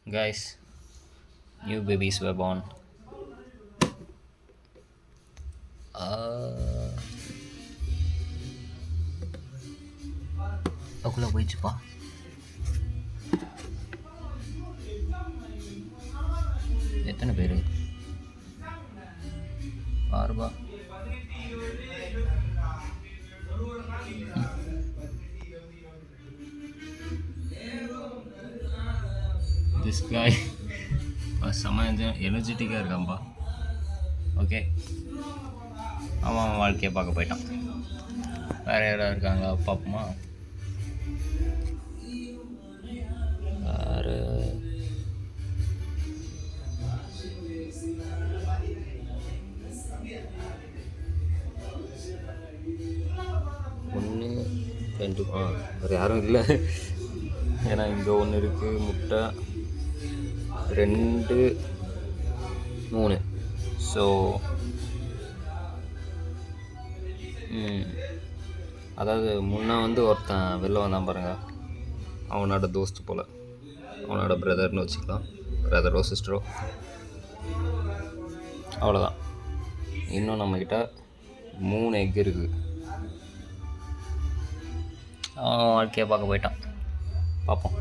Guys, new babies were born. அதுக்குள்ளே போயிடுச்சுப்பா. எத்தனை பேர்? 6 திஸ் காய் செம்ம எனர்ஜெட்டிக்காக இருக்கான்ப்பா. ஓகே, அவன் வாழ்க்கையை பார்க்க போயிட்டான். வேறு யாராவது இருக்காங்க பார்ப்போமா? வேறு ஒன்று 2 வேறு யாரும் இல்லை. ஏன்னா இங்கே ஒன்று இருக்குது, முட்டை 2 3. ஸோ அதாவது முன்னே ஒருத்தன் வெளில வந்தான் பாருங்கள், அவனோட தோஸ்து போல், அவனோட பிரதர்னு வச்சுக்கலாம், பிரதரோ சிஸ்டரோ, அவ்வளோதான். இன்னும் நம்மக்கிட்ட 3 எக் இருக்குது. அவன் வாழ்க்கையை பார்க்க போயிட்டான். பார்ப்போம்.